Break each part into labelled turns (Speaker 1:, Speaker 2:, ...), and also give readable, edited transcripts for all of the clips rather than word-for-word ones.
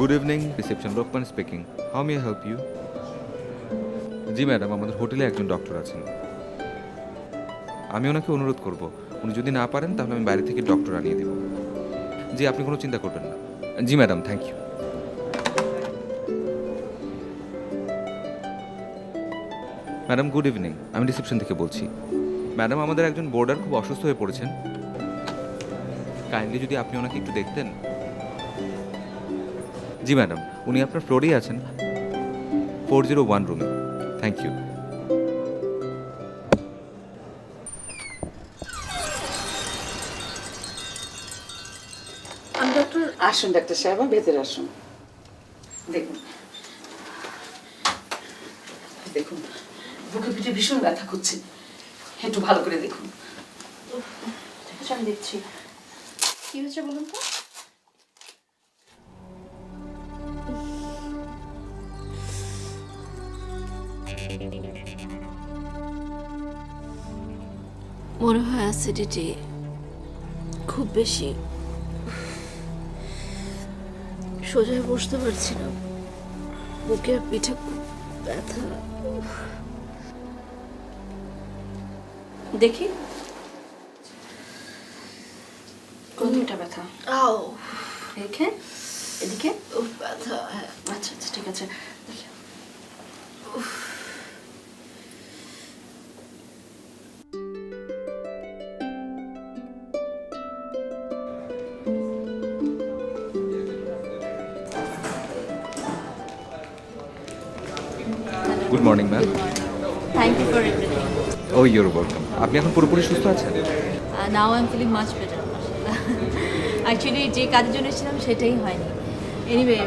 Speaker 1: Good evening reception Lokman speaking how may help you G madam আমাদের হোটেলে একজন doctor আছেন আমি ওনাকে অনুরোধ করব উনি যদি না পারেন তাহলে আমি বাইরে থেকে ডক্টর আনিয়ে দেব জি আপনি কোনো চিন্তা করবেন না জি madam thank you madam good evening আমি রিসেপশন থেকে বলছি ম্যাডাম আমাদের একজন বোর্ডার খুব অসুস্থ হয়ে পড়েছেন কাইন্ডলি যদি আপনি ওনাকে একটু দেখতেন জি ম্যাডাম উনি আপনার ফ্লোরেই আছেন 401 রুমে থ্যাংক ইউ
Speaker 2: আমি ডক্টর আসুন ডাক্তার সাহেব ভেতরে আসুন দেখুন দেখুন বুকে পিঠে ভীষণ ব্যথা করছে একটু ভালো করে দেখুন
Speaker 3: ঠিক আছে আমি দেখছি কি হয়েছে বলুন তো মনে হয় অ্যাসিডিটি খুব বেশি সোজা হয়ে বসতে পারছি না বুকে আর পিঠে খুব ব্যথা
Speaker 2: দেখি কোন দিকটা ব্যথা
Speaker 3: আও
Speaker 2: এদিকে এদিকে
Speaker 3: উফ ব্যথা হ্যাঁ
Speaker 2: আচ্ছা আচ্ছা ঠিক আছে দেখি
Speaker 1: good morning ma'am
Speaker 4: Thank you for everything.
Speaker 1: Oh you're welcome আপনি এখন পুরোপুরি সুস্থ আছেন
Speaker 4: Now I'm feeling much better. Actually, যে কাজের জন্য এসেছিলাম সেটাই হয়নি। এনিওয়ে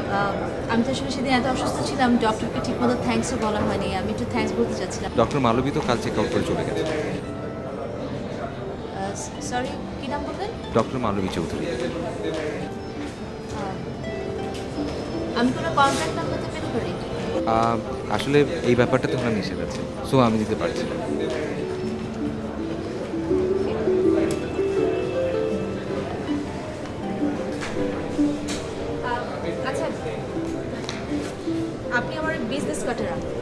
Speaker 4: আমি তো আসলে সেদিন এত অসুস্থ ছিলাম ডক্টরকে ঠিকমতো থ্যাঙ্কসও বলা হয়নি আমি একটু থ্যাঙ্কস বলতে চাচ্ছিলাম
Speaker 1: ডক্টর মালবী তো কাল চেক আউট করে চলে গেছে
Speaker 4: সরি কী নাম বললেন
Speaker 1: ডক্টর মালবী চৌধুরী
Speaker 4: আমি কোনো কন্ট্যাক্ট নাম্বার তো পেতে পারি
Speaker 1: আসলে এই ব্যাপারটা তো ওনার নিষেধ আছে সো আমি দিতে পারছি না
Speaker 4: আচ্ছা আপনি আমার বিজনেস কার্ডটা রাখুন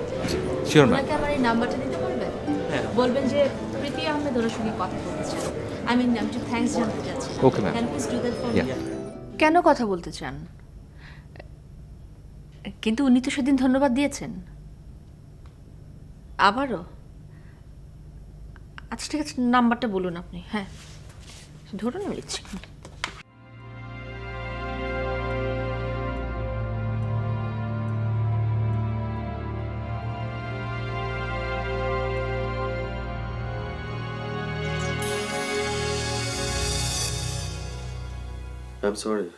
Speaker 1: শিওর ম্যাম
Speaker 4: ওনাকে আমার এই নাম্বারটা দিতে পারবেন বলবেন যে প্রীতি আহমেদ ওনার সঙ্গে কথা বলতে চান আমি একটু থ্যাঙ্কস জানতে চাচ্ছি
Speaker 1: Okay, ma'am.
Speaker 4: Can please do that for me
Speaker 1: Yeah.
Speaker 3: কেন কথা বলতে চান কিন্তু উনি তো সেদিন ধন্যবাদ দিয়েছেন আবারও আচ্ছা ঠিক আছে নাম্বারটা বলুন আপনি হ্যাঁ ধরুন আমি লিখছি
Speaker 5: I'm sorry.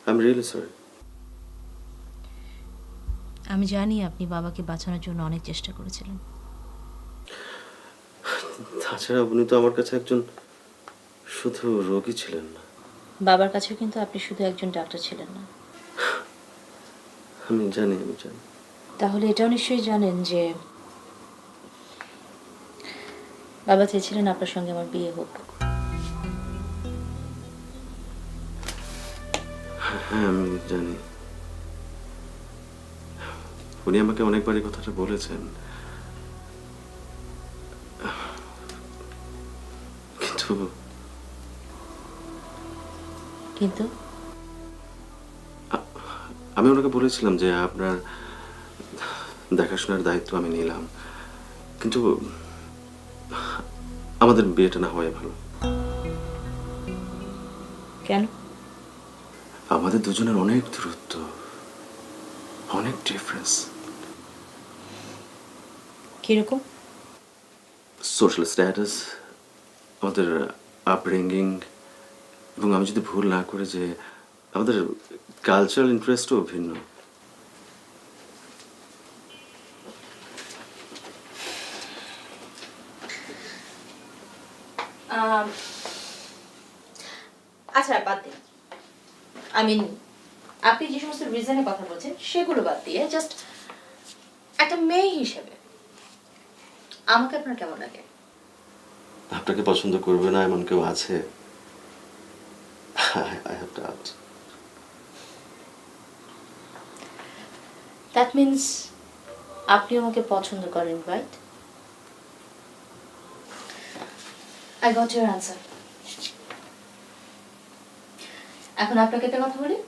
Speaker 5: I'm really sorry.
Speaker 4: আমি জানি আপনি বাবাকে বাঁচানোর জন্য অনেক চেষ্টা করেছিলেন
Speaker 5: তাছাড়া উনি তো আমার কাছে একজন শুধু রোগী ছিলেন না।
Speaker 4: বাবার কাছেও কিন্তু আপনি শুধু একজন ডাক্তার ছিলেন না
Speaker 5: আমি জানি।
Speaker 4: তাহলে এটাও নিশ্চয়ই জানেন যে বাবা চেয়েছিলেন আপনার সঙ্গে আমার বিয়ে হোক
Speaker 5: হ্যাঁ আমি জানি। উনি আমাকে অনেকবারই কথাটা বলেছেন, কিন্তু
Speaker 4: কিন্তু
Speaker 5: আমি ওনাকে বলেছিলাম যে আপনার দেখাশোনার দায়িত্ব আমি নিলাম, কিন্তু আমাদের বিয়েটা না হওয়াই ভালো।
Speaker 4: কেন
Speaker 5: আমাদের দুজনের অনেক দূরত্ব, অনেক ডিফারেন্স।
Speaker 4: কিরকম
Speaker 5: সোশ্যাল স্ট্যাটাস, আমাদের আপব্রিঙ্গিং, এবং আমি যদি ভুল না করে যে আমাদের কালচারাল ইন্টারেস্টও ভিন্ন।
Speaker 4: আচ্ছা বাদ দিন আপনি যে সমস্ত রিজনের কথা বলছেন সেগুলো বাদ দিয়ে জাস্ট একটা মেয়ে হিসেবে আমাকে আপনার কেমন লাগে
Speaker 5: আপনাকে পছন্দ করবে না এমন কেউ আছে? I have doubt.
Speaker 4: That means আপনি আমাকে পছন্দ করেন, right? I got your answer. এখন আপনাকে একটা কথা বলি,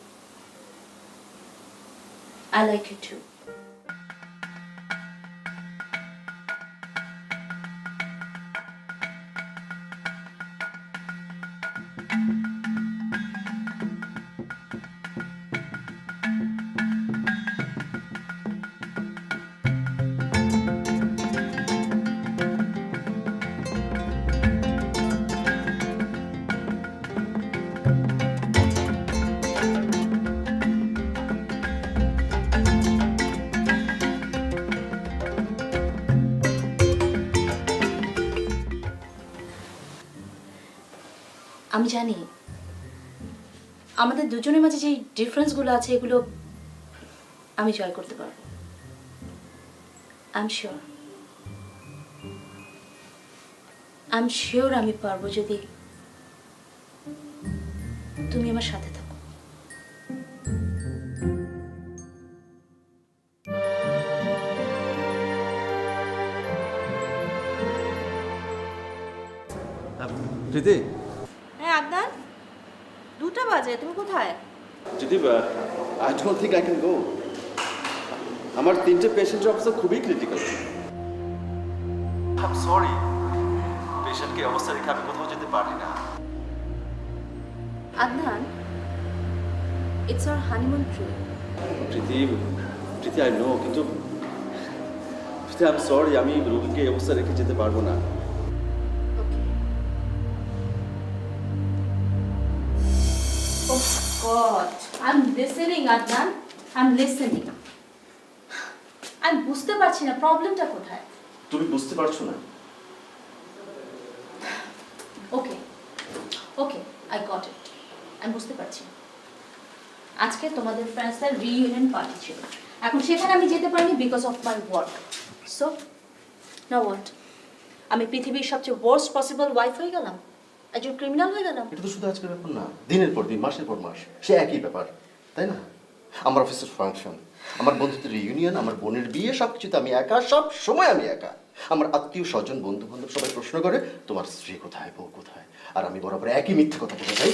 Speaker 4: আই লাইক ইউ টু। আমি জানি আমাদের দুজনের মাঝে যে ডিফারেন্সগুলো আছে এগুলো আমি জয় করতে পারবো। আই এম শিওর আমি পারবো যদি তুমি আমার সাথে থাকো।
Speaker 5: প্রীতি,
Speaker 4: হ্যাঁ আদনান, 2টা বাজে, তুমি কোথায়?
Speaker 5: যদি I don't think I can go. আমার 3টে পেশেন্টের অবস্থা খুবই ক্রিটিক্যাল। আই এম সরি, পেশেন্টকে এই অবস্থা রেখে আমি কোথাও যেতে পারি না।
Speaker 4: Adnan, it's our honeymoon trip.
Speaker 5: Preeti I know, কিন্তু প্রীতি আই এম সরি, আমি রোগীকে এই অবস্থা রেখে যেতে পারবো না।
Speaker 4: Oh God, I'm listening, Adnan. I'm listening. আমি বুঝতে পারছি না প্রবলেমটা কোথায়।
Speaker 5: তুমি বুঝতে পারছো না?
Speaker 4: ওকে ওকে, আই গট ইট। আমি বুঝতে পারছি। আজকে তোমাদের ফ্রেন্ডসদের রিইউনিয়ন পার্টি ছিল, এখন সেখানে আমি যেতে পারিনি because of my work. So now what? আমি পৃথিবীর সবচেয়ে ওয়ার্স্ট পসিবল ওয়াইফ হয়ে গেলাম, একজন ক্রিমিনাল হয়ে গেলাম।
Speaker 5: এটা তো শুধু আজকের ব্যাপার না, দিনের পর দিন, মাসের পর মাস সে একই ব্যাপার, তাই না? আমার অফিসের ফাংশন, আমার বন্ধুদের রিউনিয়ন, আমার বোনের বিয়ে, সব কিছুতে আমি একা, সব সময় আমি একা। আমার আত্মীয় স্বজন, বন্ধু বান্ধব সবাই প্রশ্ন করে তোমার স্ত্রী কোথায়, বউ কোথায়, আর আমি বরাবর একই মিথ্যে কথা বলে যাই।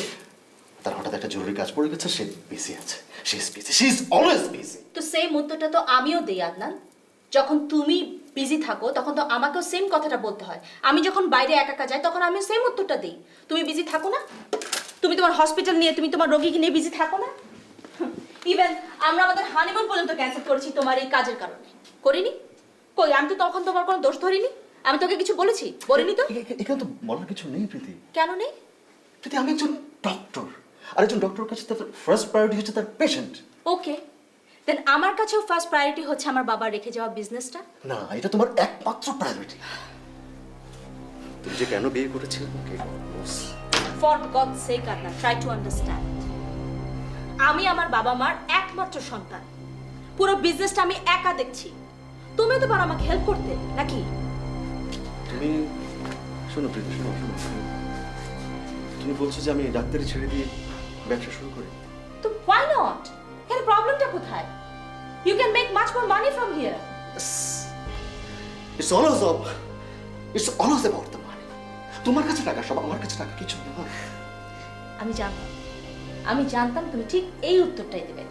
Speaker 5: তার হঠাৎ একটা জরুরি কাজ পড়ে গেছে, সে বিজি আছে, সে is busy, she is always busy.
Speaker 4: তো সেম উত্তরটা তো আমিও দেই আদনান। যখন তুমি বিজি থাকো তখন তো আমাকেও সেম কথাটা বলতে হয়। আমি যখন বাইরে একা একা যাই তখন আমিও সেম উত্তরটা দিই। তুমি বিজি থাকো না? তুমি তোমার হসপিটাল নিয়ে, তুমি তোমার রোগীকে নিয়ে বিজি থাকো না? ইভেন আমরা আমাদের হানিমুন পর্যন্ত ক্যান্সেল করেছি তোমার এই কাজের কারণে। করিনি? কই, আমি তো তখন তোমার কোনো দোষ ধরিনি। আমি তোকে কিছু বলেছি? বলিনি তো।
Speaker 5: এখানে তো বলার কিছু নেই প্রীতি।
Speaker 4: কেন নেই?
Speaker 5: প্রীতি, আমি একজন ডক্টর, আর একজন ডক্টরের কাছে তার ফার্স্ট প্রায়োরিটি হচ্ছে তার পেশেন্ট।
Speaker 4: ওকে, দেন আমার কাছেও ফার্স্ট প্রায়োরিটি হচ্ছে আমার বাবার রেখে যাওয়া বিজনেসটা।
Speaker 5: না, এটা তোমার একমাত্র প্রায়োরিটি। তুমি যে কেন বিয়ে করেছিলে ওকে boss.
Speaker 4: For God's sake Adnan, try to understand. আমি আমার বাবা মার একমাত্র সন্তান, পুরো বিজনেসটা আমি একা দেখছি। তুমি তো পারো আমাকে হেল্প করতে, নাকি?
Speaker 5: তুমি শোনো প্রীতি, শোনো। তুমি বলছো যে আমি ডাক্তারি ছেড়ে দিয়ে ব্যবসা শুরু করি?
Speaker 4: তো why not? এখানে প্রবলেমটা কোথায়? You can make much more money from here.
Speaker 5: It's always about the money. তোমার কাছে টাকা সব, আমার কাছে টাকা কিছু নয়।
Speaker 4: আমি জানতাম তুমি ঠিক এই উত্তরটাই দেবে।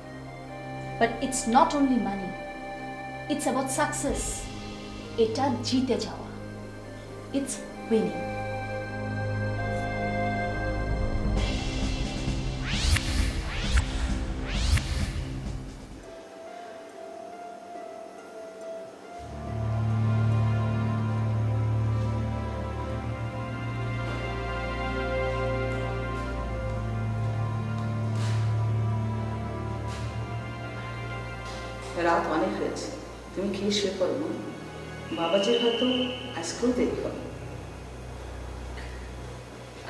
Speaker 4: But it's not only money. It's about success. এটা জিতে যাওয়া। It's winning.
Speaker 2: রাত অনেক হয়েছে, তুমি খেয়ে শুয়ে পড়ো না। বাবাজির হয়তো আজকেও দেরি হবে।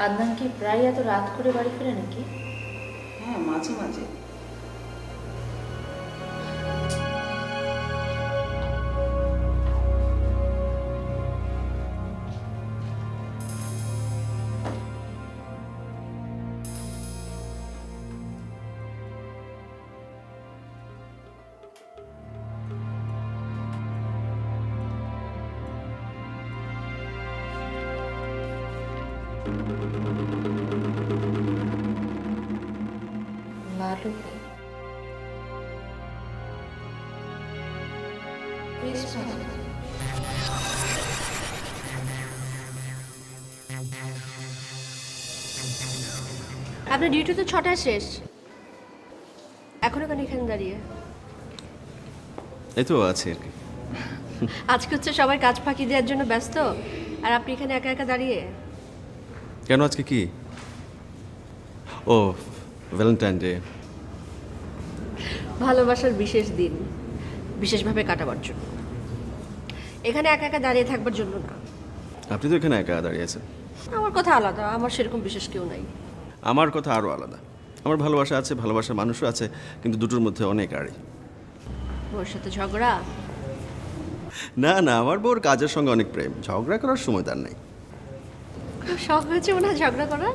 Speaker 4: আদনান কি প্রায় এত রাত করে বাড়ি ফিরে নাকি?
Speaker 2: হ্যাঁ, মাঝে মাঝে।
Speaker 4: মালবী বেশ ভালো।
Speaker 3: আপনার ডিউটি তো 6টায় শেষ, এখনো কেন এখানে দাঁড়িয়ে?
Speaker 6: এই তো আছে আর কি।
Speaker 3: আজকে হচ্ছে সবাই কাজ ফাঁকি দেওয়ার জন্য ব্যস্ত, আর আপনি এখানে একা একা দাঁড়িয়ে।
Speaker 6: কেন আজকে কি? ও, ভ্যালেন্টাইন ডে।
Speaker 3: ভালোবাসার বিশেষ দিন, বিশেষভাবে কাটাবার জন্য। এখানে একা একা দাঁড়িয়ে থাকবার জন্য না।
Speaker 6: আপনি তো এখানে একা দাঁড়িয়ে আছেন।
Speaker 3: আমার কথা আলাদা, আমার সেরকম বিশেষ কেউ নাই।
Speaker 6: আমার কথা আরও আলাদা। আমার ভালোবাসা আছে, ভালোবাসার মানুষও আছে, কিন্তু দুটোর মধ্যে অনেক আড়ি।
Speaker 3: ওর সাথে ঝগড়া?
Speaker 6: না না, আমার বউর কাজের সঙ্গে অনেক প্রেম, ঝগড়া করার সময় তার নেই।
Speaker 3: খুব শখ হয়েছে মনে হয় ঝগড়া করা।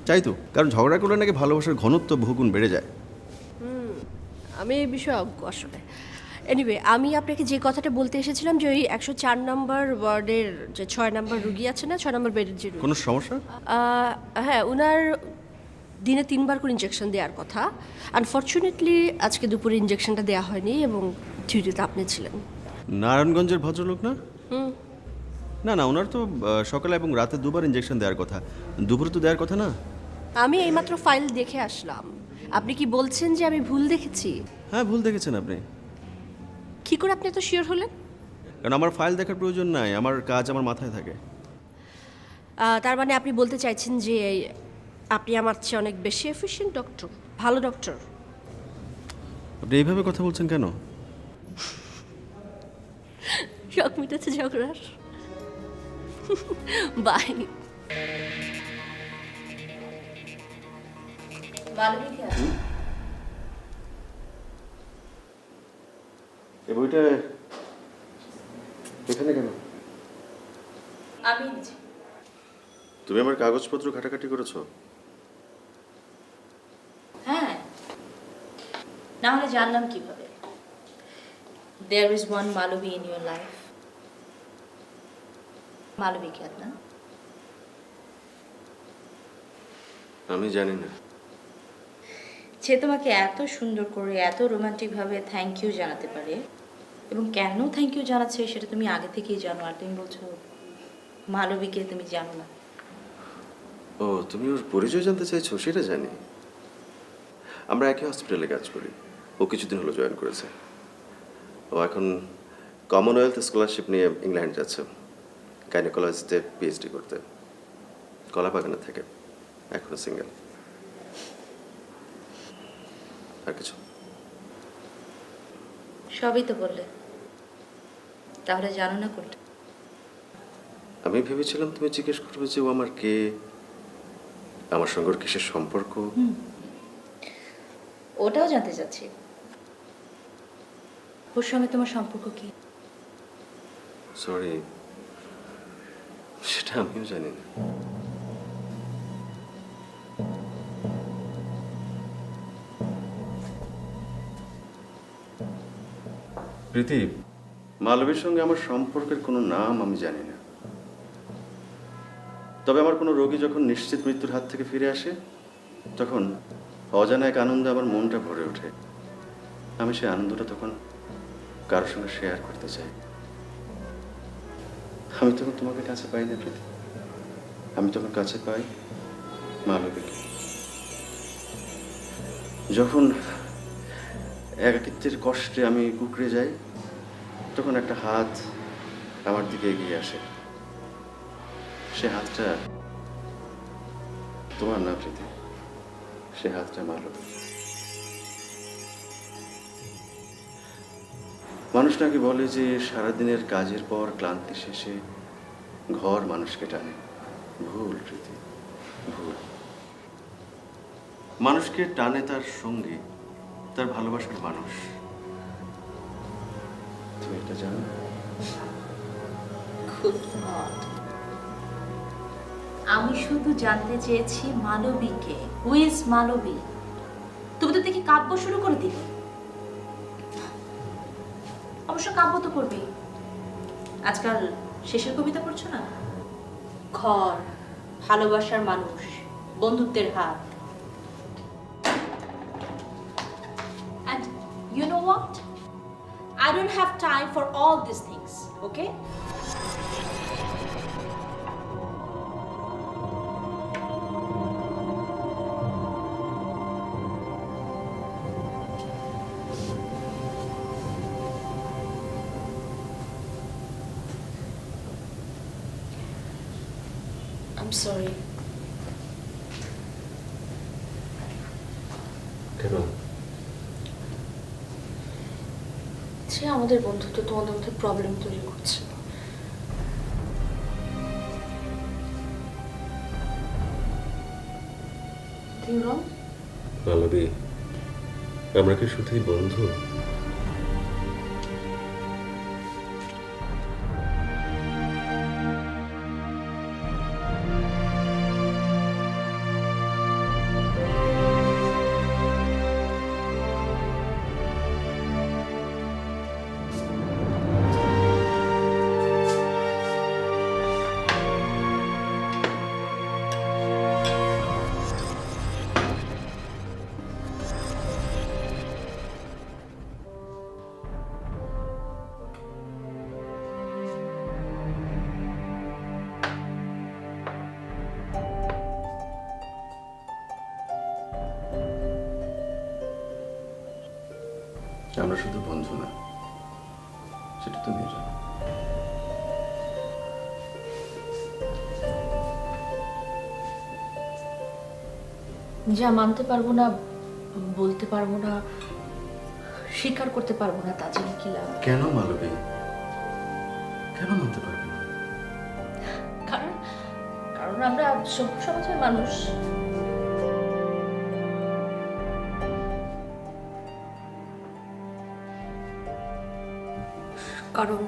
Speaker 6: চাই তো, কারণ ঝগড়া করলে নাকি ভালোবাসার ঘনত্ব বহুগুণ বেড়ে যায়।
Speaker 3: আমি এই বিষয়ে অজ্ঞ আসলে। এনিওয়ে, আমি আপনাকে যে কথাটা বলতে এসেছিলাম যে ওই 104 নম্বর ওয়ার্ডের যে 6 নম্বর রুগী আছে না, 6 নম্বর বেডের যে রুগী,
Speaker 6: কোনো সমস্যা?
Speaker 3: হ্যাঁ, ওনার দিনে 3বার করে ইঞ্জেকশন দেওয়ার কথা। আনফর্চুনেটলি আজকে দুপুরে ইঞ্জেকশনটা দেওয়া হয়নি এবং ডিউটিতে আপনি ছিলেন।
Speaker 6: নারায়ণগঞ্জের ভদ্রলোক না? না না, ওনার তো সকালে এবং রাতে 2বার ইঞ্জেকশন দেওয়ার কথা, দুপুরে তো দেওয়ার কথা না।
Speaker 3: আমি এইমাত্র ফাইল দেখে আসলাম। আপনি কি বলছেন যে আমি ভুল দেখেছি?
Speaker 6: হ্যাঁ, ভুল দেখেছেন আপনি।
Speaker 3: কি করে আপনি এত শিওর হলেন?
Speaker 6: কারণ আমার ফাইল দেখার প্রয়োজন নাই, আমার কাজ আমার মাথায় থাকে।
Speaker 3: তার মানে আপনি বলতে চাইছেন যে আপনি আমার চেয়ে অনেক বেশি এফিশিয়েন্ট ডক্টর, ভালো ডক্টর।
Speaker 6: আপনি এইভাবে কথা বলছেন কেন?
Speaker 3: শখ মিটেছে ঝগড়ার। বাই।
Speaker 4: মালবী কে আছে?
Speaker 6: এই বইটা এখানে কেন?
Speaker 4: আমি এনেছি।
Speaker 6: তুমি আমার কাগজপত্র ঘাটাঘাটি করেছো?
Speaker 4: হ্যাঁ, না হলে জানলাম কিভাবে? There is one Malavi in your life. মালবী কে না?
Speaker 6: আমি জানি না।
Speaker 4: সে তোমাকে এত সুন্দর করে এত রোমান্টিক ভাবে থ্যাংক ইউ জানাতে পারে, এবং কেন থ্যাংক ইউ জানাচ্ছে সেটা তুমি আগে থেকেই জানো, আর তুমি বলছো মালবীকে তুমি জানো না।
Speaker 6: ও, তুমি ওর পরিচয় জানতে চাইছো? সেটা জানি। আমরা একই হসপিটালে কাজ করি। ও কিছুদিন হলো জয়েন করেছে। ও এখন কমনওয়েলথ স্কলারশিপ নিয়ে ইংল্যান্ড যাচ্ছে, গাইনোকোলজিতে পিএইচডি করতে। কলাবাগানে থেকে, এখনো সিঙ্গেল। আর কিছু?
Speaker 4: সবই তো বললে, তাহলে জানো না কোনটা?
Speaker 6: আমি ভেবেছিলাম তুমি জিজ্ঞেস করবে যে ও আমার কে, আমার সঙ্গে ওর কিসের সম্পর্ক।
Speaker 4: ওটাও জানতে চাচ্ছি, ওর সঙ্গে তোমার সম্পর্ক কি?
Speaker 6: সরি, সেটা আমিও জানি না। প্রীতি, মালবীর সঙ্গে আমার সম্পর্কের কোনো নাম আমি জানি না। তবে আমার কোনো রোগী যখন নিশ্চিত মৃত্যুর হাত থেকে ফিরে আসে, তখন অজানা এক আনন্দে আমার মনটা ভরে ওঠে। আমি সেই আনন্দটা তখন কারোর সঙ্গে শেয়ার করতে চাই। আমি তখন তোমাকে কাছে পাই না প্রীতি, আমি তখন কাছে পাই মালবীকে। যখন একাকিত্বের কষ্টে আমি কুঁকড়ে যাই, তখন একটা হাত আমার দিকে এগিয়ে আসে। সে হাতটা তোমার না প্রীতি, সে হাতটা মালবী। মানুষ নাকি বলে যে সারাদিনের কাজের পর ক্লান্তি শেষে ঘর মানুষকে টানে। ভুল প্রীতি, ভুল। মানুষকে টানে তার সঙ্গী, তার ভালোবাসার মানুষ। তুমি এটা জানো?
Speaker 4: আমি শুধু জানতে চেয়েছি মালবীকে, হু ইজ মালবী। তুমি তো দেখি কাব্য শুরু করে দিলে। অবশ্য কাব্য তো করবেই, আজকাল শেষের কবিতা পড়ছো না? ঘর, ভালোবাসার মানুষ, বন্ধুত্বের হাত। And you know what? I don't have time for all these things, okay? I'm sorry.
Speaker 6: কেন?
Speaker 3: যে আমাদের বন্ধুত্ব তোমাদের মধ্যে প্রবলেম তৈরি করছে।
Speaker 6: মালবী, আমরা কি শুধুই বন্ধু? আমরা শুধু বন্ধু না, সেটা তুমিও জানো।
Speaker 4: যা মানতে পারবো না, বলতে পারবো না, স্বীকার করতে পারবো না, তা জেনে কি লাভ?
Speaker 6: কেন মালবী? কেন মানতে পারবে না?
Speaker 4: কারণ কারণ আমরা সভ্য সমাজের মানুষ।
Speaker 3: কারণ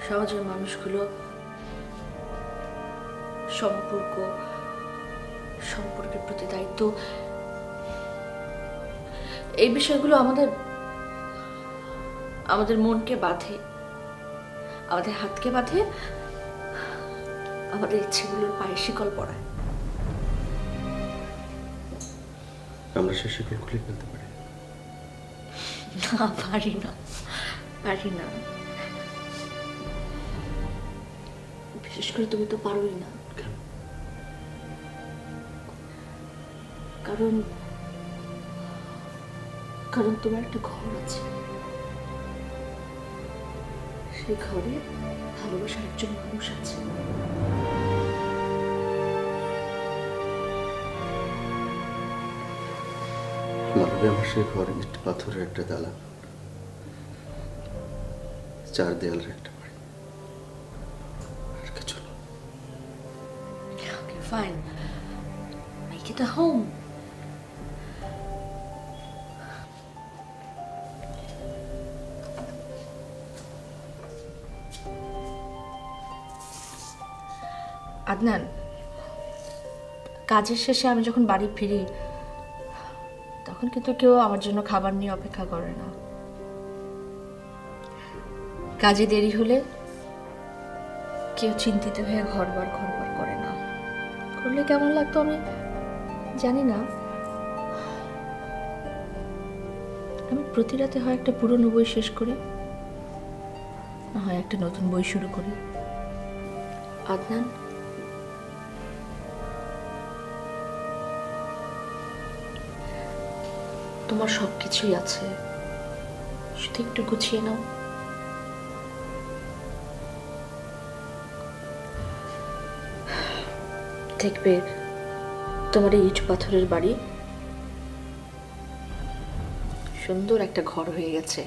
Speaker 3: সমাজের মানুষগুলো সম্পর্কের প্রতি দায়িত্ব, এই বিষয়গুলো আমাদের মনকে বাঁধে, আমাদের হাতকে বাঁধে, আমাদের ইচ্ছেগুলোর পায়ে শিকল পড়ায়।
Speaker 6: আমরা সে শিকল খুলে ফেলতে পারি?
Speaker 3: না, পারি না। বিশেষ করে তুমি তো পারোই না। কারণ তোমার একটা ঘর আছে, সেই ঘরে ভালোবাসার একজন মানুষ আছে।
Speaker 6: মালবী, আমার সেই ঘরে ইট পাথরের একটা দালান, 4 দেয়ালের একটা বাড়ি, আর কিছু না।
Speaker 3: Okay, fine. Make it a home.
Speaker 4: Adnan, কাজের শেষে আমি যখন বাড়ি ফিরি তখন কিন্তু কেউ আমার জন্য খাবার নিয়ে অপেক্ষা করে না। কাজে দেরি হলে কেউ চিন্তিত হয়ে ঘরবার করে না। করলে কেমন লাগতো আমি জানি না। আমি প্রতি রাতে হয় একটা পুরনো বই শেষ করি, না হয় একটা নতুন বই শুরু করি।
Speaker 3: আদনান, তোমার সবকিছুই আছে, শুধু একটু গুছিয়ে নাও। দেখবে তোমার এই ইট পাথরের বাড়ি সুন্দর একটা ঘর হয়ে গেছে।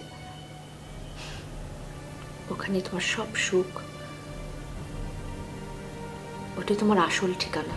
Speaker 3: ওখানে তোমার সব সুখ, ওটাই তোমার আসল ঠিকানা।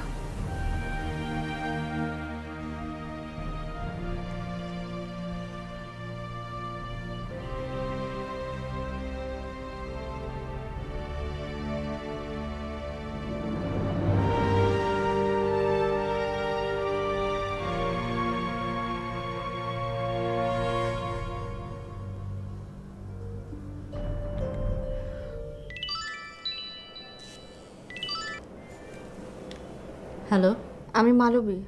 Speaker 4: হ্যালো,
Speaker 7: আমি মালবী।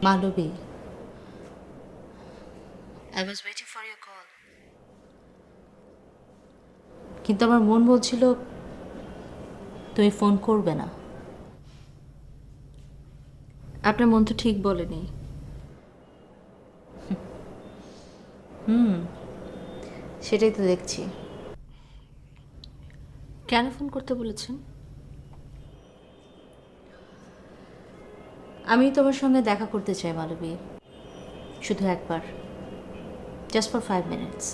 Speaker 4: মালবী। I was waiting for your call. কিন্তু আমার মন বলছিল তুমি ফোন করবে না।
Speaker 7: আপনার মন তো ঠিক বলেনি।
Speaker 4: সেটাই তো দেখছি।
Speaker 7: কেন ফোন করতে বলেছেন?
Speaker 4: আমি তোমার সঙ্গে দেখা করতে চাই মালবী, শুধু একবার, জাস্ট ফর 5 মিনিটস।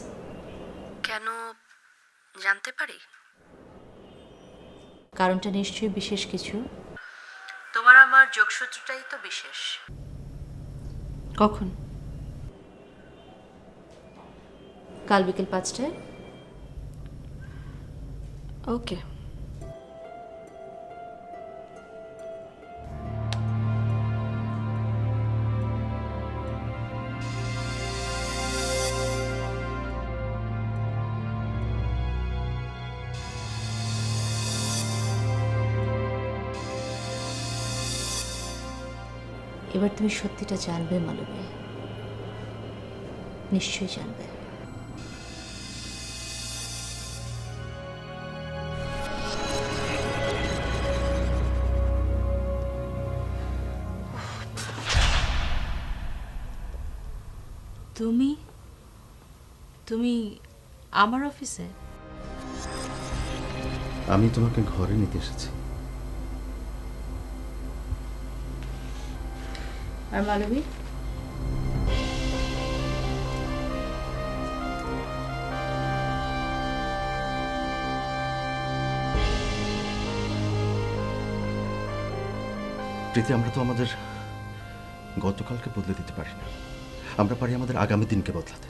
Speaker 7: কেন জানতে পারি?
Speaker 4: কারণটা নিশ্চয়ই বিশেষ কিছু। তোমার আমার যোগসূত্রটাই তো বিশেষ।
Speaker 7: কখন?
Speaker 4: কাল বিকেল 5টায়।
Speaker 7: ওকে।
Speaker 4: এবার তুমি সত্যিটা জানবে মালবী, নিশ্চয়ই জানবে। তুমি তুমি আমার অফিসে?
Speaker 5: আমি তোমাকে ঘরে নিতে এসেছি।
Speaker 4: আর মালবী?
Speaker 5: প্রীতি, আমরা তো আমাদের গতকালকে বদলে দিতে পারি না, আমরা পারি আমাদের আগামী দিনকে বদলাতে।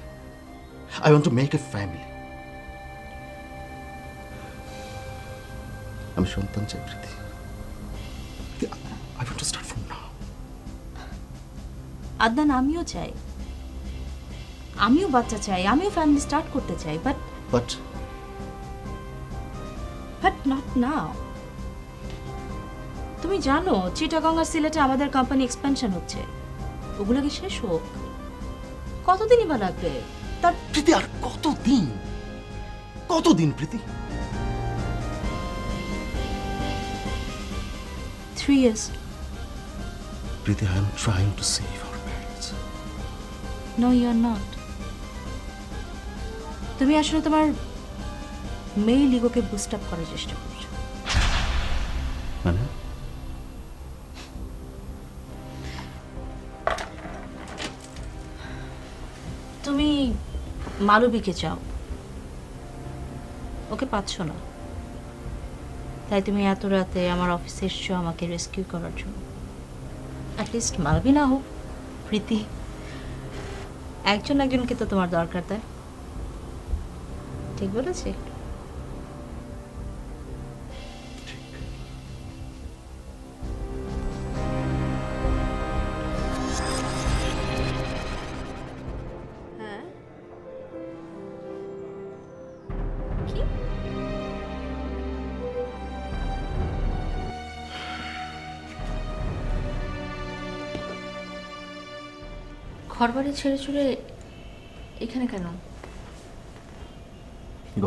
Speaker 5: I want to make a family. আমি সন্তান চাই Priti. I want to start from now.
Speaker 4: Adnan, আমিও চাই, আমিও বাচ্চা চাই, আমিও ফ্যামিলি স্টার্ট করতে চাই, বাট
Speaker 5: বাট
Speaker 4: নট নাও। তুমি জানো চিটাগং আর সিলেটে আমাদের কোম্পানি এক্সপেনশন হচ্ছে, ওগুলো কি শেষ হোক? কতদিনই বা লাগবে? তার
Speaker 5: প্রীতি, আর কতদিন? কতদিন Preeti?
Speaker 4: 3 years.
Speaker 5: Preeti, I am trying to save our marriage.
Speaker 4: No, you are not. তুমি আসলে তোমার মেল ইগোকে বুস্ট আপ করার চেষ্টা করছো।
Speaker 5: মানে
Speaker 4: তুমি মালবীকে চাও, ওকে পাচ্ছ না, তাই তুমি এত রাতে আমার অফিসে এসছো আমাকে রেস্কিউ করার জন্য। অ্যাটলিস্ট মালবী না হোক, প্রীতি, একজনকে তো তোমার দরকার, তাই ঠিক বলেছি?
Speaker 7: হ্যাঁ। কি? ঘরবাড়ি ছেড়ে ছুড়ে এখানে কেন?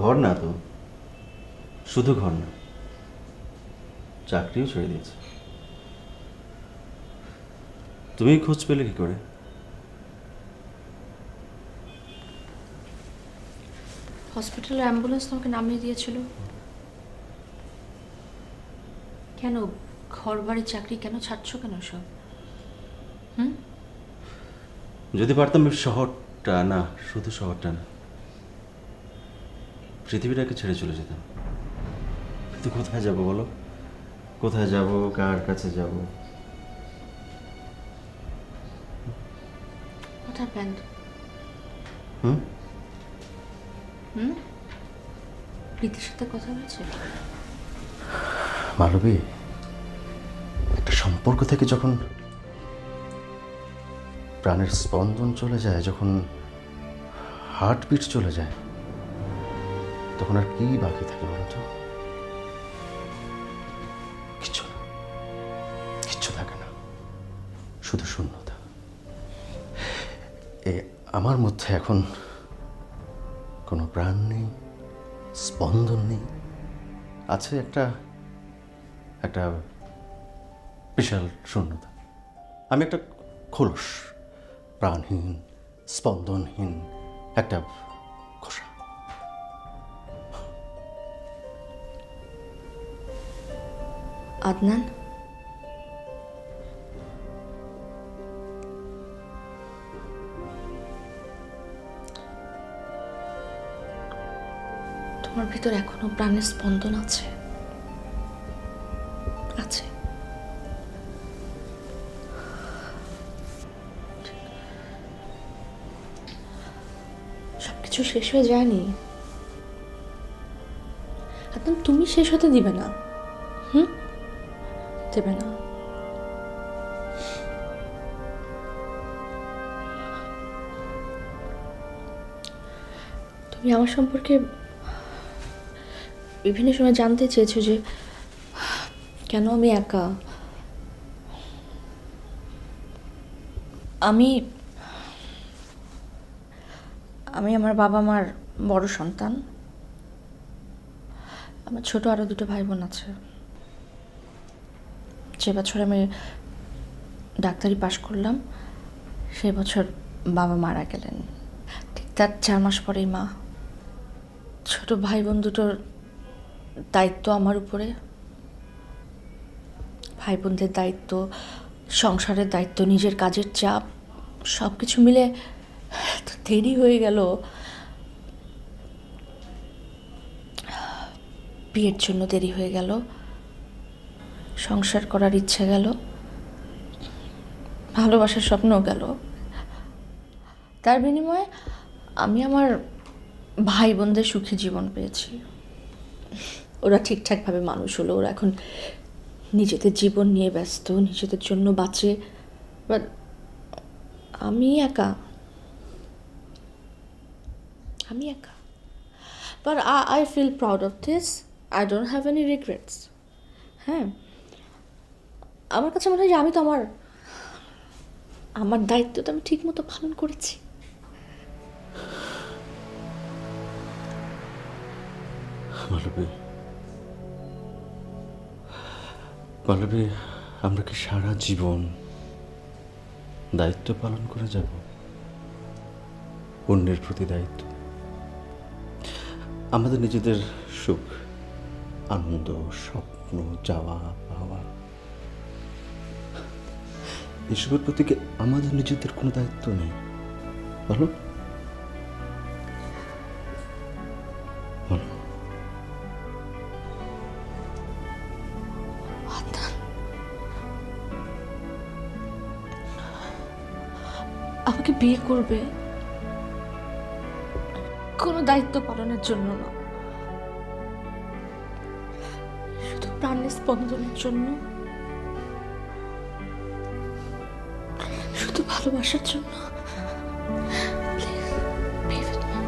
Speaker 6: ঘর না তো, শুধু ঘর না, চাকরিও ছেড়ে দিয়েছে। তুমি খোঁজ পেলে কি করে?
Speaker 7: হসপিটালে অ্যাম্বুলেন্স তোমাকে নামিয়ে দিয়েছিল। কেন ঘরবাড়ি চাকরি কেন ছাড়ছো কেন সব?
Speaker 6: যদি পারতাম শহরটা না, শুধু শহরটা না, পৃথিবীটাকে ছেড়ে চলে যেতাম। কিন্তু কোথায় যাব বলো? কোথায় যাব, কার কাছে যাব?
Speaker 7: What happened? প্রীতির সাথে কথা হয়েছে?
Speaker 5: মালবী, একটা সম্পর্ক থেকে যখন প্রাণের স্পন্দন চলে যায়, যখন হার্টবিট চলে যায়, তখন আর কি বাকি থাকে বলো তো? কিচ্ছু না, কিচ্ছু থাকে না, শুধু শূন্যতা। আমার মধ্যে এখন কোনো প্রাণ নেই, স্পন্দন নেই, আছে একটা একটা বিশাল শূন্যতা। আমি একটা খোলস, প্রাণহীন, স্পন্দনহীন একটা খোসা।
Speaker 7: আদনান, তোমার ভিতর এখনো প্রাণের স্পন্দন আছে? আছে? সবকিছু শেষ হয়ে যায়নি আদনান, তুমি শেষ হতে দিবে না। দেবে না। তুমি আমার সম্পর্কে বিভিন্ন সময় জানতে চেয়েছো যে কেন আমি একা। আমি আমি আমার বাবা মার বড় সন্তান। আমার ছোট আরো দুটো ভাই বোন আছে। যে বছর আমি ডাক্তারি পাশ করলাম সে বছর বাবা মারা গেলেন। ঠিক তার 4 মাস পরেই মা। ছোট ভাই বোন দুটোর দায়িত্ব আমার উপরে। ভাই বোনদের দায়িত্ব, সংসারের দায়িত্ব, নিজের কাজের চাপ, সব কিছু মিলে এত দেরি হয়ে গেল। বিয়ের জন্য দেরি হয়ে গেল, সংসার করার ইচ্ছে গেল, ভালোবাসার স্বপ্নও গেল। তার বিনিময়ে আমি আমার ভাই বোনদের সুখী জীবন পেয়েছি। ওরা ঠিকঠাকভাবে মানুষ হলো, ওরা এখন নিজেদের জীবন নিয়ে ব্যস্ত, নিজেদের জন্য বাঁচে। বাট আমি একা, আমি একা। But I feel proud of this. I don't have any regrets. হ্যাঁ, আমার কাছে মনে হয় যে আমি তো আমার দায়িত্ব তো আমি ঠিক মতো পালন করেছি।
Speaker 5: মালবী, মালবী, আমরা কি সারা জীবন দায়িত্ব পালন করে যাব? অন্যের প্রতি দায়িত্ব। আমাদের নিজেদের সুখ, আনন্দ, স্বপ্ন, যাওয়া পাওয়া, এসবের প্রতি কি আমাদের নিজেদের কোনো দায়িত্ব নেই? বলো বলো।
Speaker 3: আমাকে বিয়ে করবে কোনো দায়িত্ব পালনের জন্য না, শুধু প্রাণের স্পন্দনের জন্য, শুধু ভালোবাসার জন্য। Please, be with me.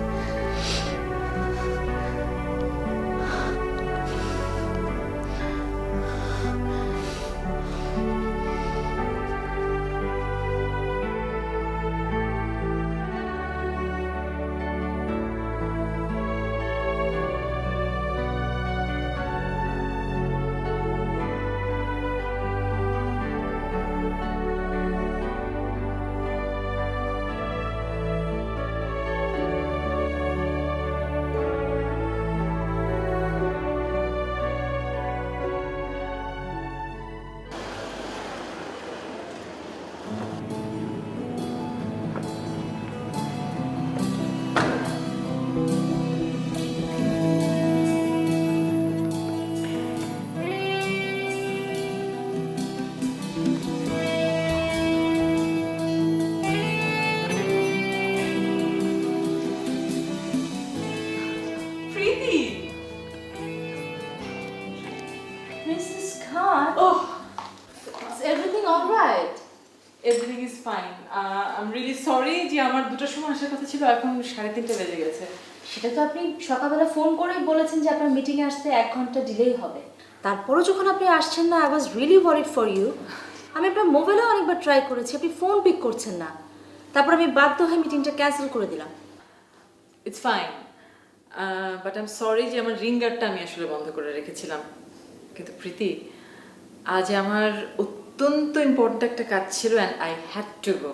Speaker 8: Everything is fine. I am really sorry যে আমার 2টার সময় আসার কথা ছিল, এখন 3:30 বেজে গেছে। সেটা তো আপনি সকালবেলা ফোন করেই বলেছেন যে আপনার মিটিংয়ে আসতে 1 ঘন্টা ডিলেই হবে। তারপরও যখন আপনি আসছেন না, I was really worried for you. আমি আপনার মোবাইলেও অনেকবার ট্রাই করেছি, আপনি ফোন পিক করছেন না। তারপর আমি বাধ্য হয়ে মিটিংটা ক্যান্সেল করে দিলাম।
Speaker 9: It's fine, but I am sorry যে আমার রিঙ্গারটা আমি আসলে বন্ধ করে রেখেছিলাম। কিন্তু প্রীতি, আজ আমার অত্যন্ত ইম্পর্ট্যান্ট একটা কাজ ছিল and I had to go.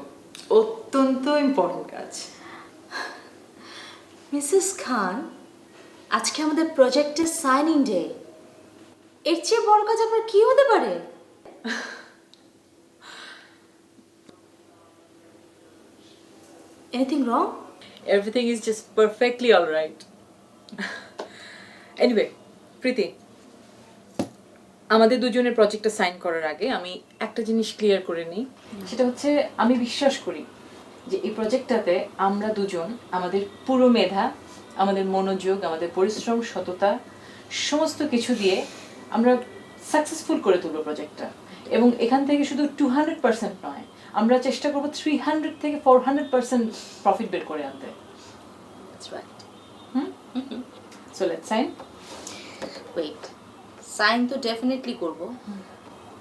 Speaker 9: অত্যন্ত ইম্পর্ট্যান্ট কাজ।
Speaker 8: মিসেস খান, আজকে আমাদের প্রজেক্টের সাইনিং ডে। এর চেয়ে বড় কাজ আপনার কি হতে পারে? Anything wrong?
Speaker 9: Everything is just perfectly all right. Anyway Priti, আমাদের দুজনের প্রজেক্টটা সাইন করার আগে আমি একটা জিনিস ক্লিয়ার করে নিই। সেটা হচ্ছে, আমি বিশ্বাস করি যে এই প্রজেক্টটাতে আমরা দুজন আমাদের পুরো মেধা, আমাদের মনোযোগ, আমাদের পরিশ্রম, সততা সমস্ত কিছু দিয়ে আমরা সাকসেসফুল করে তুলব প্রজেক্টটা। এবং এখান থেকে শুধু 200% নয়, আমরা চেষ্টা করবো 300 থেকে 400% প্রফিট বের করে আনতে।
Speaker 8: That's right.
Speaker 9: So let's sign.
Speaker 8: Wait, sign তো ডেফিনেটলি করব,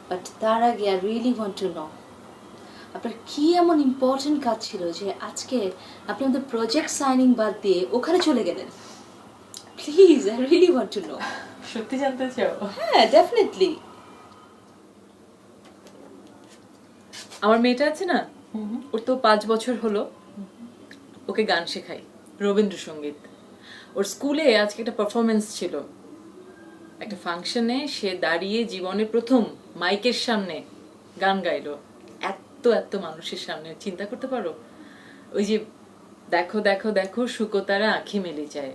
Speaker 8: বাট তার আগে I really want to know আপনার কি এমন ইম্পর্টেন্ট কাজ ছিল যে আজকে আপনি আমাদের প্রজেক্ট সাইনিং বাদ দিয়ে ওখানে চলে গেলেন? Please, I really want to no.
Speaker 9: সত্যি জানতে চাও?
Speaker 8: হ্যাঁ, ডেফিনেটলি।
Speaker 9: আমার মেয়েটা আছে না, ওর তো 5 বছর হলো। ওকে গান শেখাই, রবীন্দ্রসঙ্গীত। ওর স্কুলে আজকে একটা পারফরমেন্স ছিল, একটা ফাংশনে সে দাঁড়িয়ে জীবনে প্রথম মাইকের সামনে গান গাইলো, এত এত মানুষের সামনে। চিন্তা করতে পারো? ওই যে দেখো দেখো দেখো শুকোতারা আঁখি মেলে যায়।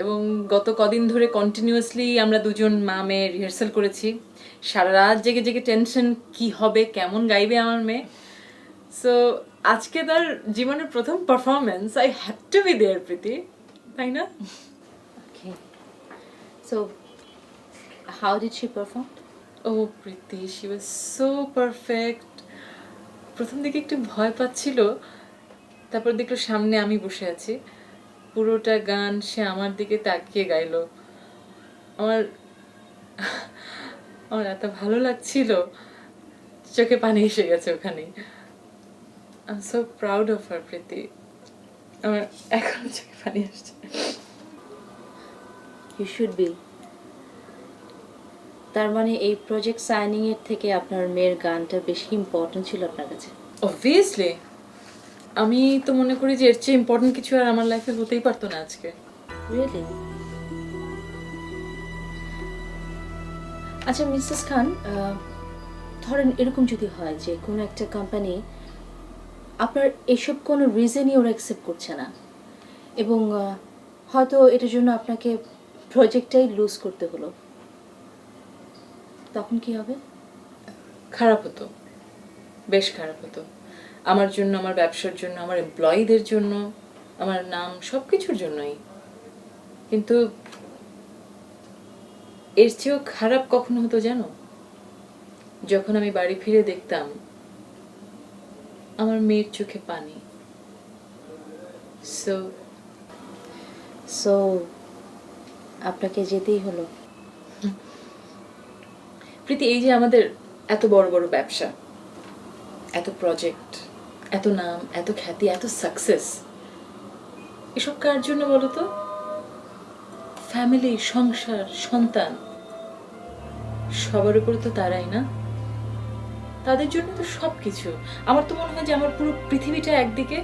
Speaker 9: এবং গত কদিন ধরে কন্টিনিউয়াসলি আমরা দুজন মা মেয়ে রিহার্সাল করেছি, সারা রাত জেগে জেগে টেনশন, কি হবে, কেমন গাইবে আমার মেয়ে। সো আজকে তার জীবনের প্রথম performance, I have to be there Priti, তাই না?
Speaker 8: Okay. So, how did she perform?
Speaker 9: ও Priti, she was so perfect. প্রথম দিকে একটু ভয় পাচ্ছিল, তারপর দেখলো সামনে আমি বসে আছি। পুরোটা গান সে আমার দিকে তাকিয়ে গাইলো। আমার আমার এত ভালো লাগছিল, চোখে পানি এসে গেছে ওখানে। I am so proud of her Priti. আমার এখনো চোখে পানি আসছে।
Speaker 8: You should be. তার মানে এই প্রজেক্ট সাইনিং এর থেকে আপনার মেয়ের গানটা বেশি ইম্পর্টেন্ট ছিল আপনার কাছে?
Speaker 9: অবভিয়াসলি, আমি তো মনে করি যে এর চেয়ে ইম্পর্টেন্ট কিছু আর আমার লাইফে হতেই পারতো না আজকে।
Speaker 8: রিয়েলি? আচ্ছা মিসেস খান, ধরেন এরকম যদি হয় যে কোনো একটা কোম্পানি আপনার এসব কোনো রিজনই ওরা অ্যাকসেপ্ট করছে না, এবং হয়তো এটার জন্য আপনাকে প্রজেক্টটাই লুজ করতে হলো, তখন কি হবে?
Speaker 9: খারাপ হতো, বেশ খারাপ হতো। আমার জন্য, আমার ব্যবসার জন্য, আমার এমপ্লয়ীদের জন্য, আমার নাম, সব কিছুর জন্যই। কিন্তু এর চেয়েও খারাপ কখনো হতো জানো? যখন আমি বাড়ি ফিরে দেখতাম আমার মেয়ের চোখে পানি।
Speaker 8: সো আপনাকে যেতেই হলো?
Speaker 9: প্রীতি, এই যে আমাদের এত বড় বড় ব্যবসা, এত প্রজেক্ট, এত নাম, এত খ্যাতি, এত সাকসেস, এসব কার জন্য বলো তো? ফ্যামিলি, সংসার, সন্তান, সবার উপরে তো তারাই না? তাদের জন্য তো সব কিছু। আমার তো মনে হয় যে আমার পুরো পৃথিবীটা একদিকে,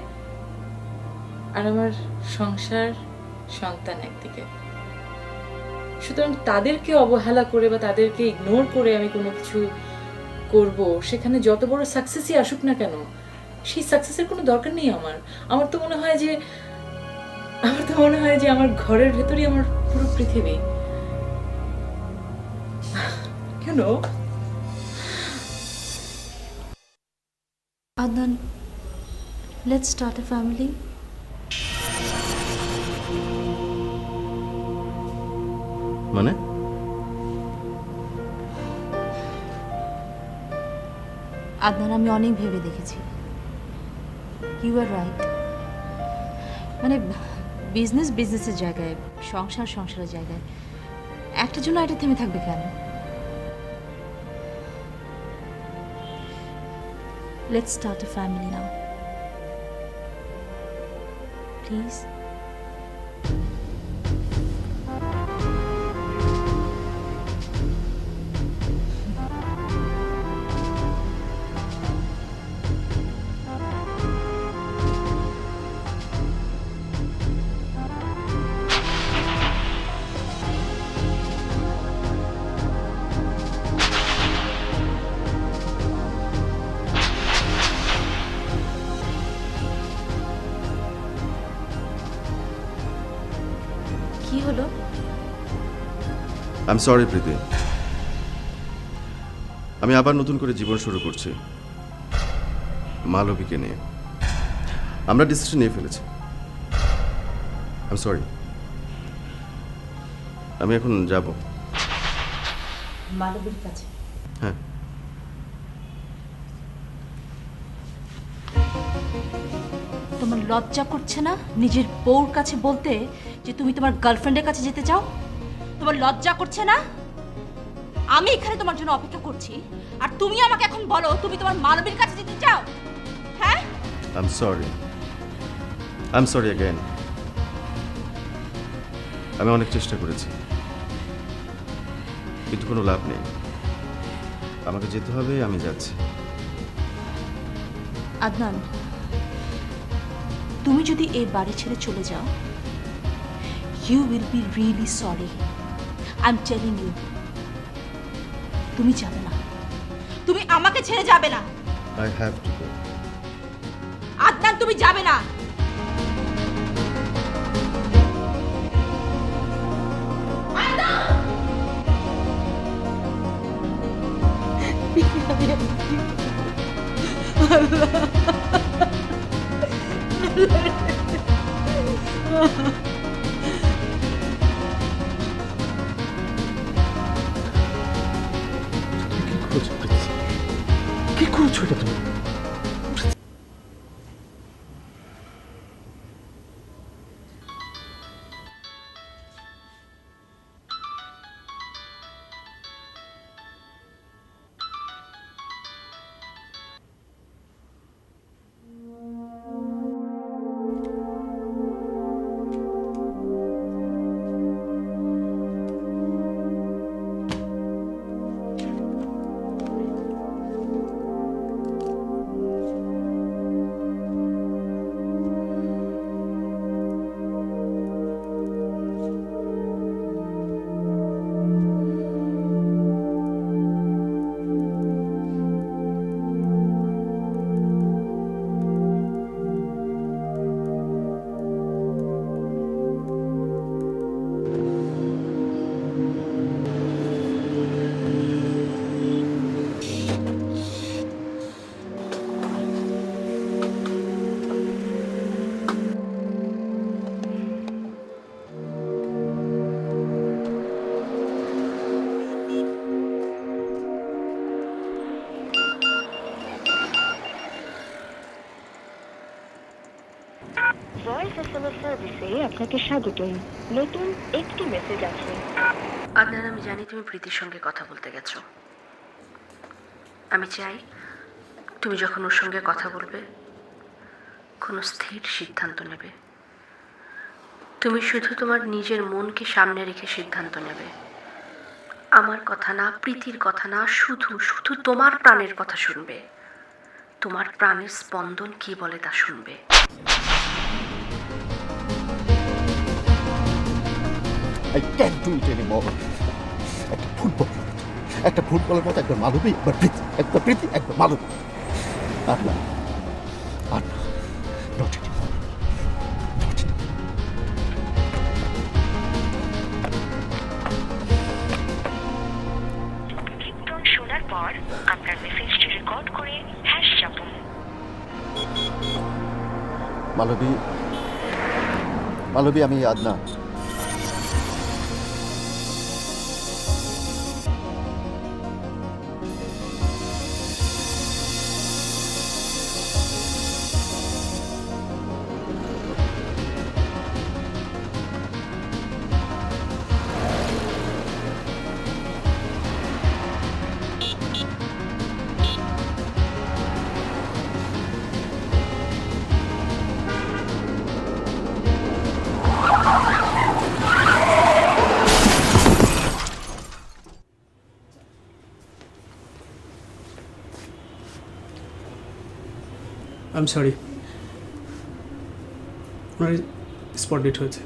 Speaker 9: আর আমার সংসার, সন্তান একদিকে। সুতরাং তাদেরকে অবহেলা করে বা তাদেরকে ইগনোর করে আমি কোনো কিছু করব, সেখানে যত বড় সাকসেসই আসুক না কেন, সেই সাকসেসের কোনো দরকার নেই আমার। আমার তো মনে হয় যে আমার ঘরের ভেতরই আমার পুরো পৃথিবী। কেন?
Speaker 8: Adnan, let's start a family.
Speaker 5: মানে?
Speaker 8: আদনান, আমি অনেক ভেবে দেখেছি, ইউ আর রাইট। মানে
Speaker 4: বিজনেস বিজনেসের জায়গায়, সংসার সংসারের জায়গায়, একটার জন্য এটা থেমে থাকবে কেন? Let's start a family now, please. কি হলো?
Speaker 6: আই এম সরি প্রীতি, আমি আবার নতুন করে জীবন শুরু করছি মালবিকে নিয়ে। আমরা ডিসিশন নিয়ে ফেলেছি। আই এম সরি, আমি এখন যাব।
Speaker 4: মালবীর কাছে?
Speaker 6: হ্যাঁ।
Speaker 4: তোমার লজ্জা করছে না নিজের বউর কাছে বলতে যে তুমি তোমার গার্লফ্রেন্ডের কাছে যেতে চাও? তোমার লজ্জা করছে না? আমি এখানে তোমার জন্য অপেক্ষা করছি, আর তুমি আমাকে এখন বলো তুমি তোমার মালবীর কাছে যেতে চাও? হ্যাঁ?
Speaker 6: I am sorry, I am sorry again. আমি অনেক চেষ্টা করেছি, কিন্তু কোনো লাভ নেই। আমাকে যেতে হবে, আমি যাচ্ছি।
Speaker 4: আদনান, তুমি যদি এই বাড়ি ছেড়ে চলে যাও, you will be really sorry. I am telling you, তুমি যাবে না, তুমি আমাকে ছেড়ে যাবে না।
Speaker 6: I have to go.
Speaker 4: Adnan, তুমি যাবে না।
Speaker 5: কি করছো এটা তুমি?
Speaker 10: ভয়েস এসএমএস সার্ভিসে আপনাকে স্বাগতম। নতুন একটি মেসেজ আছে।
Speaker 3: আদনান, আমি জানি তুমি প্রীতির সঙ্গে কথা বলতে গেছো। আমি চাই তুমি যখন ওর সঙ্গে কথা বলবে কোনো স্থির সিদ্ধান্ত নেবে। তুমি শুধু তোমার নিজের মনকে সামনে রেখে সিদ্ধান্ত নেবে। আমার কথা না, প্রীতির কথা না, শুধু শুধু তোমার প্রাণের কথা শুনবে। তোমার প্রাণের স্পন্দন কি বলে তা শুনবে।
Speaker 5: I can't do it anymore. একটা ফুটবলের মতো একবার মালবী, একবার প্রীতি, একবার প্রীতি, একবার মালবী। আর না, আর না, not anymore. Not anymore.
Speaker 10: Ringtone শোনার পর আপনার মেসেজটি রেকর্ড করে হ্যাশ চাপুন।
Speaker 5: মালবী, মালবী, আমি Adnan.
Speaker 11: I am sorry, owner spot date হয়েছে।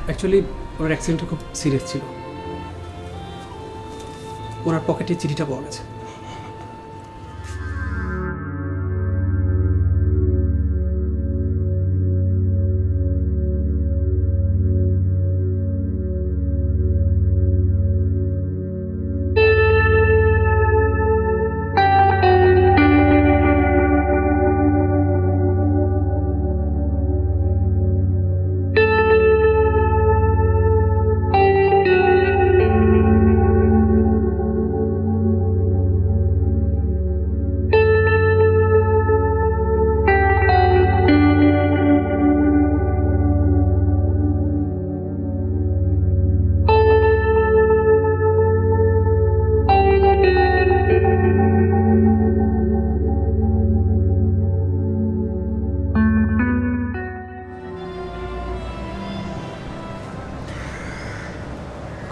Speaker 11: অ্যাকচুয়ালি ওনার অ্যাক্সিডেন্টটা খুব সিরিয়াস ছিল। ওনার পকেটে চিঠিটা পাওয়া গেছে।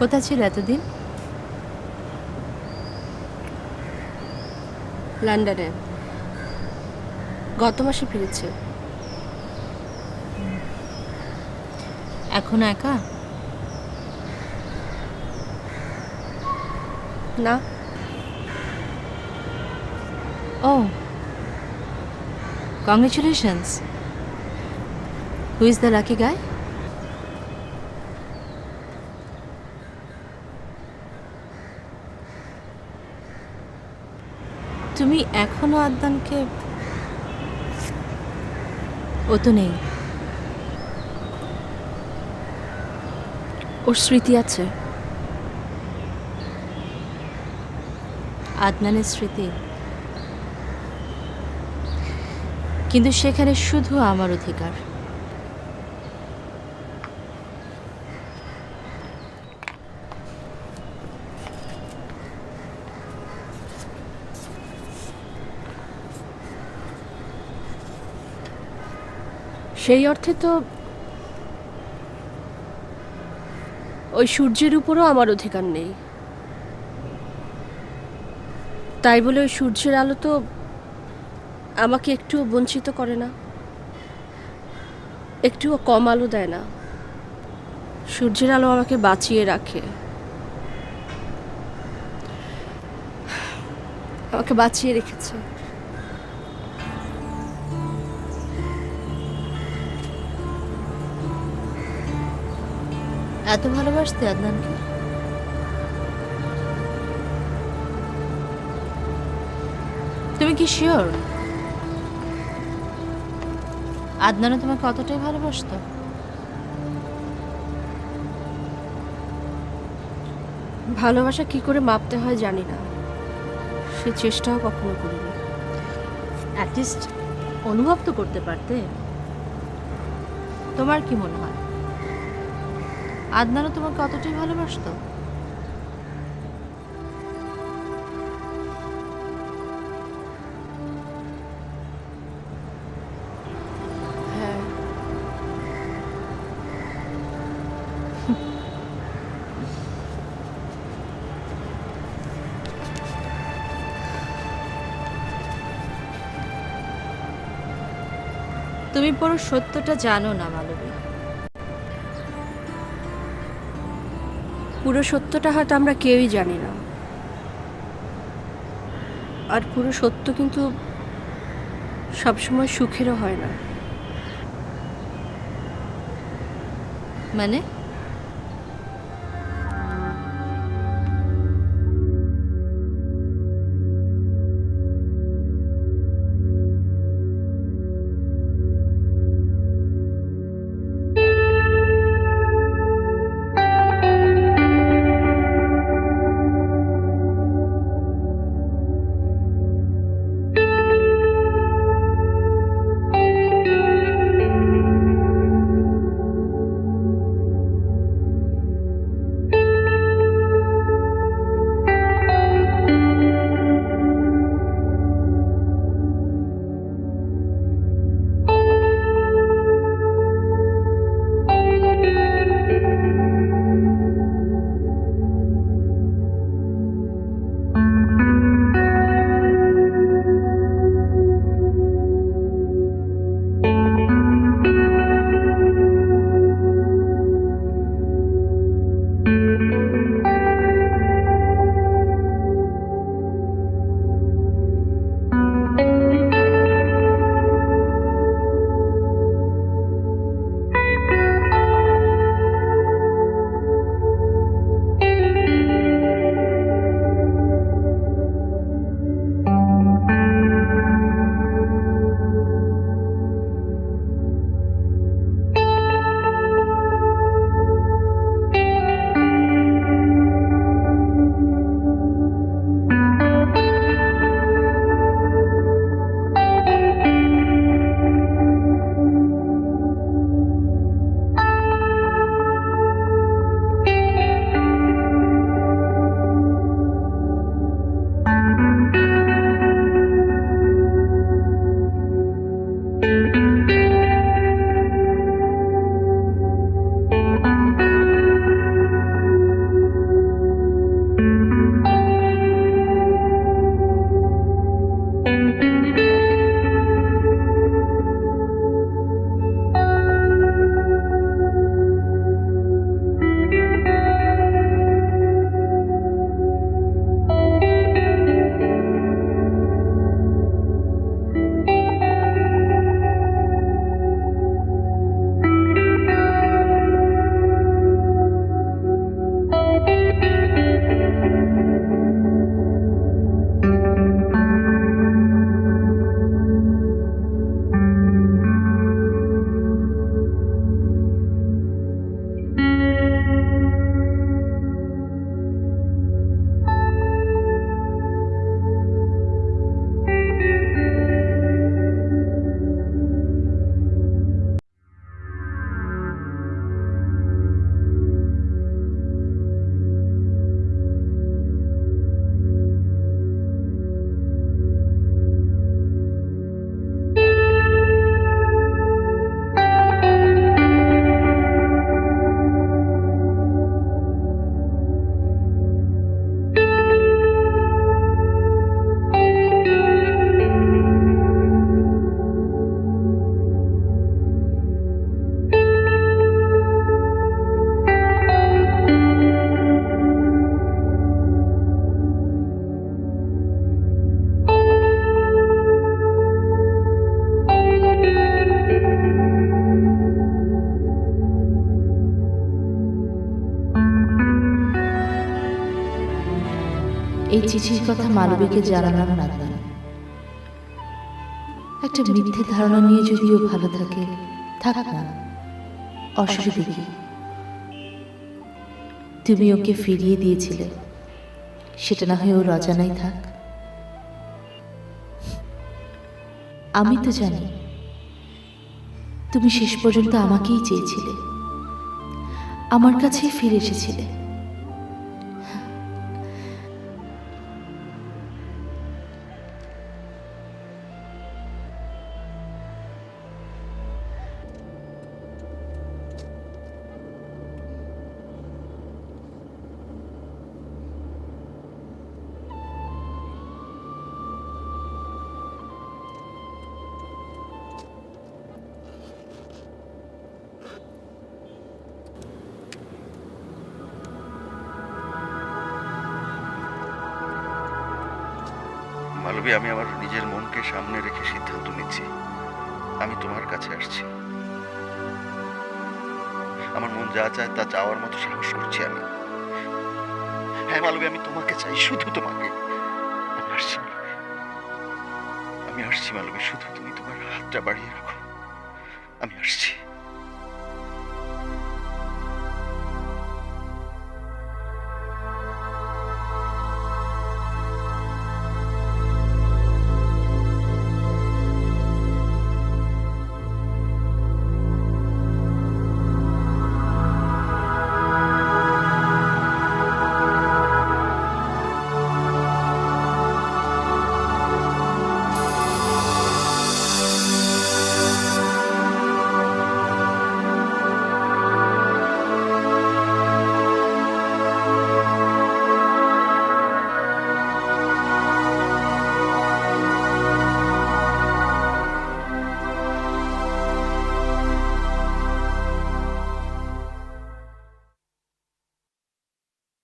Speaker 4: কোথায় ছিল এতদিন?
Speaker 12: লন্ডনে, গত মাসে ফিরেছে।
Speaker 4: এখনো একা?
Speaker 12: না,
Speaker 4: ও, congratulations. Who is the lucky guy? তুমি এখনো আদনানকে? ও তো নেই।
Speaker 12: ওর স্মৃতি আছে।
Speaker 4: আদনানের স্মৃতি? কিন্তু সেখানে শুধু আমার অধিকার।
Speaker 12: সেই অর্থে তো ওই সূর্যের উপরও আমার অধিকার নেই। তাই বলে ওই সূর্যের আলো তো আমাকে একটুও বঞ্চিত করে না, একটুও কম আলো দেয় না। সূর্যের আলো আমাকে বাঁচিয়ে রাখে, আমাকে বাঁচিয়ে রেখেছে।
Speaker 4: এত ভালোবাসতে আদনানকে? তুমি কি শিওর আদনানও তোমাকে অতটাই ভালোবাসতো?
Speaker 12: ভালোবাসা কি করে মাপতে হয় জানি না, সে চেষ্টাও কখনো করিনি।
Speaker 4: অ্যাটলিস্ট অনুভব তো করতে পারতে। তোমার কি মনে হয় আদনানও তোমাকে অতটাই ভালোবাসতো?
Speaker 12: হ্যাঁ,
Speaker 4: তুমি পুরো সত্যটা জানো না মালবী।
Speaker 12: পুরো সত্যটা হয়তো আমরা কেউই জানি না, আর পুরো সত্য কিন্তু সবসময় সুখেরও হয় না।
Speaker 4: মানে
Speaker 7: এই চিঠির কথা মালবিকে জানালাম না তার। একটা মিথ্যে ধারণা নিয়ে যদিও ভালো থাকে, থাক না, অসুবিধে কি? তুমি ওকে ফিরিয়ে দিয়েছিলে, সেটা না হয়ে ওর অজানাই থাক। আমি তো জানি তুমি শেষ পর্যন্ত আমাকেই চেয়েছিলে, আমার কাছেই ফিরে এসেছিলে।
Speaker 5: মালবী, আমি আমার নিজের মনকে সামনে রেখে সিদ্ধান্ত নিচ্ছি। আমি তোমার কাছে আসছি। আমার মন যা চায় তা চাওয়ার মতো সাহস করছি আমি। হ্যাঁ মালবী, আমি তোমাকে চাই, শুধু তোমাকে। আমি আসছি মালবী, আমি আসছি মালবী, শুধু তুমি তোমার হাতটা বাড়িয়ে রাখো। আমি আসছি।